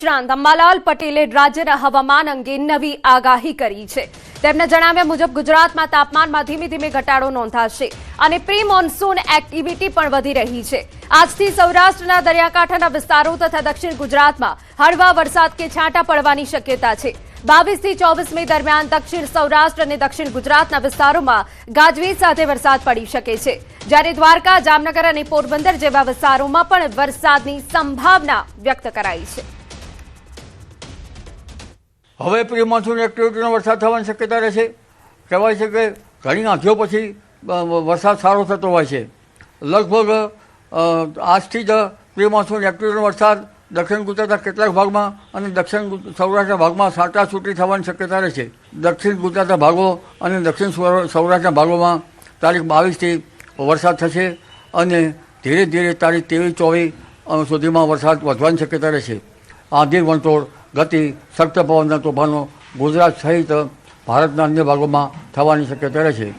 ઉપરાંત અંબાલાલ પટેલે રાજ્યના હવામાન અંગે નવી આગાહી કરી છે। તેમના જણાવ્યા મુજબ ગુજરાતમાં તાપમાનમાં ધીમે ધીમે ઘટાડો નોંધાશે અને પ્રી મોન્સૂન એક્ટિવિટી પણ વધી રહી છે। આજથી સૌરાષ્ટ્રના દરિયાકાંઠાના વિસ્તારો તથા દક્ષિણ ગુજરાતમાં હળવા વરસાદ કે છાંટા પડવાની શક્યતા છે। 22 થી 24 મે દરમિયાન દક્ષિણ સૌરાષ્ટ્ર અને દક્ષિણ ગુજરાતના વિસ્તારોમાં ગાજવીજ સાથે વરસાદ પડી શકે છે, જ્યારે દ્વારકા, જામનગર અને પોરબંદર જેવા વિસ્તારોમાં પણ વરસાદની સંભાવના વ્યક્ત કરાઈ છે। હવે પ્રી મોન્સૂન એક્ટિવિટીનો વરસાદ થવાની શક્યતા રહેશે। કહેવાય છે કે ઘણી આંધીઓ પછી વરસાદ સારો થતો હોય છે। લગભગ આજથી જ પ્રી મોન્સૂન એક્ટિવિટીનો વરસાદ દક્ષિણ ગુજરાતના કેટલાક ભાગમાં અને દક્ષિણ સૌરાષ્ટ્રના ભાગમાં છાંટાછૂટી થવાની શક્યતા રહેશે। દક્ષિણ ગુજરાતના ભાગો અને દક્ષિણ સૌરાષ્ટ્રના ભાગોમાં તારીખ 22થી વરસાદ થશે અને ધીરે ધીરે તારીખ 23-24 સુધીમાં વરસાદ વધવાની શક્યતા રહેશે। આંધી વંટોળ, ગતિ, સખ્ત પવનના તોફાનો ગુજરાત સહિત ભારતના અન્ય ભાગોમાં થવાની શક્યતા રહેશે।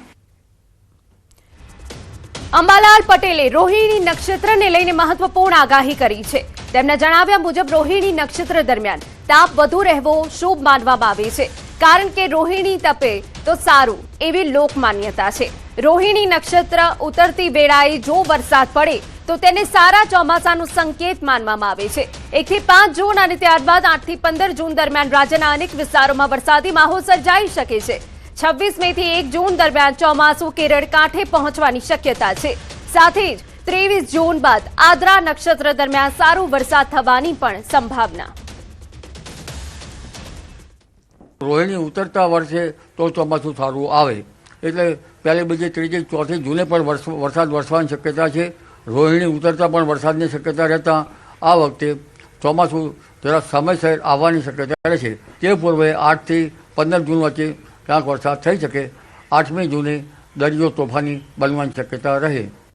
અંબાલાલ પટેલે રોહિણી નક્ષત્રને લઈને મહત્વપૂર્ણ આગાહી કરી છે। તેમના જણાવ્યા મુજબ રોહિણી નક્ષત્ર દરમિયાન તાપ વધુ રહેવો શુભ માનવામાં આવે છે, કારણ કે રોહિણી તપે તો સારું એવી લોકમાન્યતા છે। રોહિણી નક્ષત્ર ઉતરતી વેળાએ જો વરસાદ પડે તો તેને સારા ચોમાસાનું સંકેત માનવામાં આવે છે। 1 થી 5 જૂન અને ત્યારબાદ 8 થી 15 જૂન દરમિયાન રાજ્યના અનેક વિસ્તારોમાં વરસાદી માહોલ સર્જાઈ શકે છે। 26 મે થી 1 જૂન દરમિયાન ચોમાસું કેરળ કાંઠે પહોંચવાની શક્યતા છે। સાથે જ 23 જૂન બાદ આદ્રા નક્ષત્ર દરમિયાન સારો વરસાદ થવાની પણ સંભાવના। રોહિણી ઉતરતા વર્ષે તો ચોમાસું સારું આવે, એટલે પહેલી, બીજી, ત્રીજી, ચોથી જૂને પણ વરસાદ વરસવાની શક્યતા છે। રોહિણી ઉતરતા પણ વરસાદની શક્યતા રહેતા આ વખતે ચોમાસું જરા સમયસર આવવાની શક્યતા રહેશે। તે પૂર્વે 8 થી 15 જૂન વચ્ચે ક્યાંક વરસાદ થઈ શકે। 8મી જૂને દરિયો તોફાની બનવાની શક્યતા રહે।